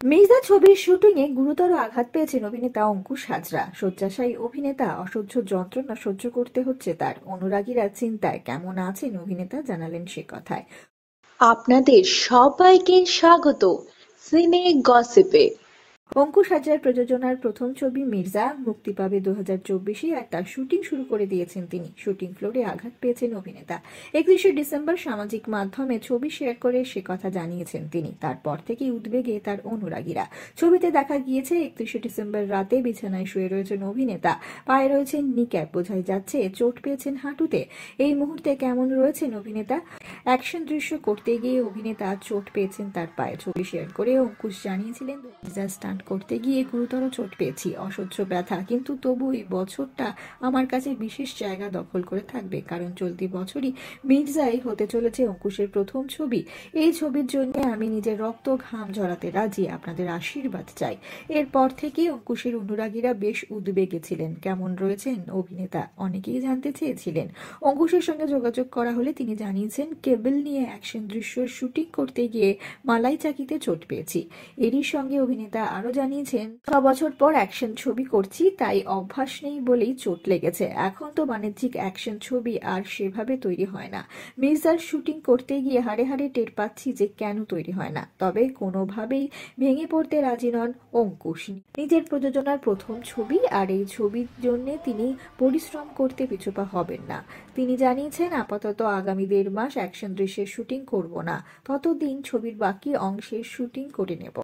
মির্জা ছবির শুটিংয়ে গুরুতর আঘাত পেয়েছেন অভিনেতা অঙ্কুশ হাজরা। শয্যাশায়ী অভিনেতা অসহ্য যন্ত্রণা সহ্য করতে হচ্ছে তার। অনুরাগীরা চিন্তায় কেমন আছেন অভিনেতা জানালেন সে কথায়। আপনাদের সবাইকে স্বাগত সিনে গসিপে। অঙ্কুশ হাজরার প্রযোজনার প্রথম ছবি মির্জা মুক্তি পাবে 2024-এ, আর তার শুটিং শুরু করে দিয়েছেন তিনি। শুটিং ফ্লোরে আঘাত পেয়েছেন অভিনেতা। 31শে ডিসেম্বর সামাজিক মাধ্যমে ছবি শেয়ার করে সে কথা জানিয়েছেন তিনি। তারপর থেকেই উদ্বেগে তার অনুরাগীরা। ছবিতে দেখা গিয়েছে 31শে ডিসেম্বর রাতে বিছানায় শুয়ে রয়েছেন অভিনেতা। পায়ে রয়েছেন নিক্যাপ, বোঝাই যাচ্ছে চোট পেয়েছেন হাঁটুতে। এই মুহূর্তে কেমন রয়েছেন অভিনেতা? অ্যাকশন দৃশ্য করতে গিয়ে অভিনেতা চোট পেয়েছেন তার পায়ে। ছবি শেয়ার করে অঙ্কুশ জানিয়েছিলেন, মির্জা স্টান্ট করতে গিয়ে গুরুতর চোট পেয়েছি, অসহ্য ব্যথা, কিন্তু তবু এই বছরটা আমার কাছে বিশেষ জায়গা দখল করে থাকবে, কারণ চলতি বছরই মির্জাই হতে চলেছে অঙ্কুশের প্রথম ছবি। এই ছবির জন্য আমি নিজের রক্ত ঘাম ঝরাতে রাজি, আপনাদের আশীর্বাদ চাই। এরপর থেকে অঙ্কুশের অনুরাগীরা বেশ উদ্বেগে ছিলেন। কেমন রয়েছেন অভিনেতা অনেকেই জানতে চেয়েছিলেন। অঙ্কুশের সঙ্গে যোগাযোগ করা হলে তিনি জানিয়েছেন, কেবল নিয়ে অ্যাকশন দৃশ্য শুটিং করতে গিয়ে মালাই চাকিতে চোট পেয়েছি। এরই সঙ্গে অভিনেতা আরো জানিয়েছেন, 6 বছর পর অ্যাকশন ছবি করছি, তাই অভ্যাস নেই বলেই চোট লেগেছে। এখন তো বাণিজ্যিক অ্যাকশন ছবি আর সেভাবে তৈরি হয় না। মির্জার শুটিং করতে গিয়ে হাড়ে হাড়ে টের পাচ্ছি যে কেন তৈরি হয় না। তবে কোনোভাবেই ভেঙে পড়তে রাজি নন অঙ্কুশ। নিজের প্রযোজনার প্রথম ছবি, আর এই ছবির জন্য তিনি পরিশ্রম করতে পিছুপা হবেন না। তিনি জানিয়েছেন, আপাতত আগামী 1.5 মাস অ্যাকশন দৃশ্যের শুটিং করব না, ততদিন ছবির বাকি অংশের শুটিং করে নেব।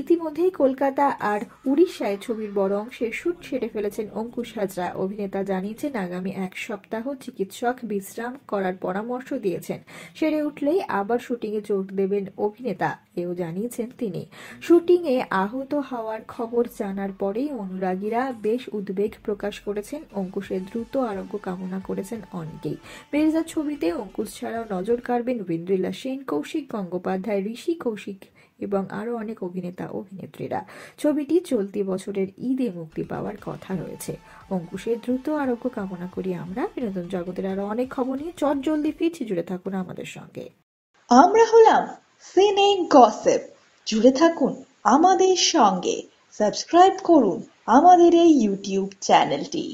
ইতিমধ্যেই কলকাতা আর উড়িষ্যায় ছবির বড় অংশের শুট সেরে ফেলেছেন অঙ্কুশ হাজরা। অভিনেতা জানিয়েছেন, আগামী 1 সপ্তাহ চিকিৎসক বিশ্রাম করার পরামর্শ দিয়েছেন। সেরে উঠলেই আবার শুটিংয়ে যোগ দেবেন অভিনেতা, এও জানিয়েছেন তিনি। শুটিংয়ে আহত হওয়ার খবর জানার পরেই অনুরাগীরা বেশ উদ্বেগ প্রকাশ করেছেন। অঙ্কুশের দ্রুত আরোগ্য কামনা করেছেন অনেকেই। মির্জা ছবিতে অঙ্কুশ ছাড়াও নজর কাড়বেন ঐন্দ্রিলা সেন, কৌশিক গঙ্গোপাধ্যায়, ঋষি কৌশিক এবং আরো অনেক অভিনেতা অভিনেত্রীরা। ছবিটি চলতি বছরের ঈদে মুক্তি পাওয়ার কথা রয়েছে। অঙ্কুশের দ্রুত আরোগ্য কামনা করি আমরা। বিনোদন জগতের আরো অনেক খবর নিয়ে জলদি ফিরছি, জুড়ে থাকুন আমাদের সঙ্গে। আমরা হলাম সিনে গসিপ, জুড়ে থাকুন আমাদের সঙ্গে। সাবস্ক্রাইব করুন আমাদের এই ইউটিউব চ্যানেলটি।